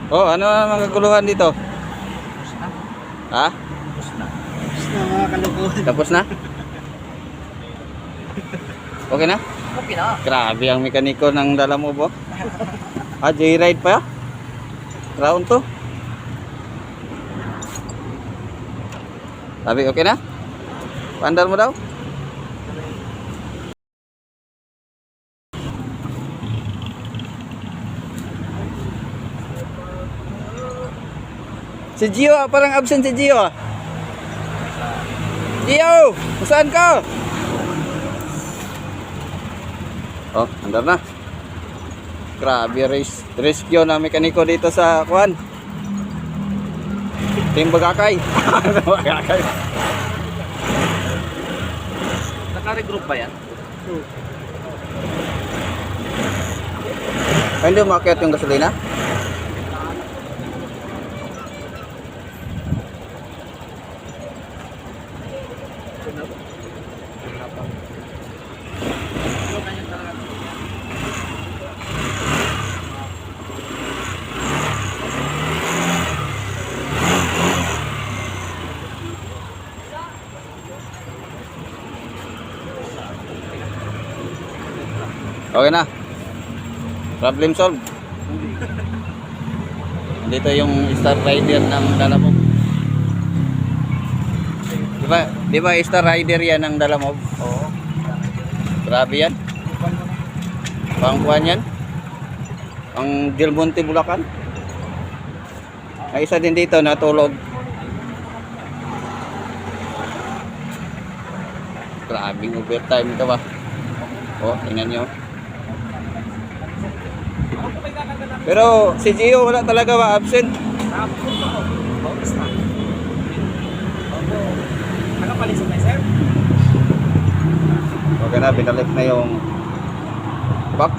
Oh, ano ang mga kaguluhan dito? Tapos na. Ha? Tapos na. Tapos na mga kalokohan. Tapos na? Okay na? Okay na. Grabe ang mekaniko ng dala mo, bo. Ah, joyride pa? Round to? Sabi, okay na? Pandal mo daw? Si Gio, parang absent si Gio. Gio, saan ka? Oh, andar na. Grabe, rescue na mekaniko dito sa kuan. Team Bagakay. Bagakay. Naka-regroup ba yan? Ay, hindi umakyat yung gasolina? Okay na. Problem solved. Dito yung Star Rider ng Dalamog. Di ba Star Rider yan ng Dalamog? Oo. Grabe yan. Pangkuhan yan. Ang Del Monte, Bulacan. Ay, isa din dito natulog. Grabing overtime ito ba? Oh, tingnan nyo. Pero si Gio wala talaga ma-absent. Tapos na. Nakapalis na, sir? Okay na, binalik na yung box.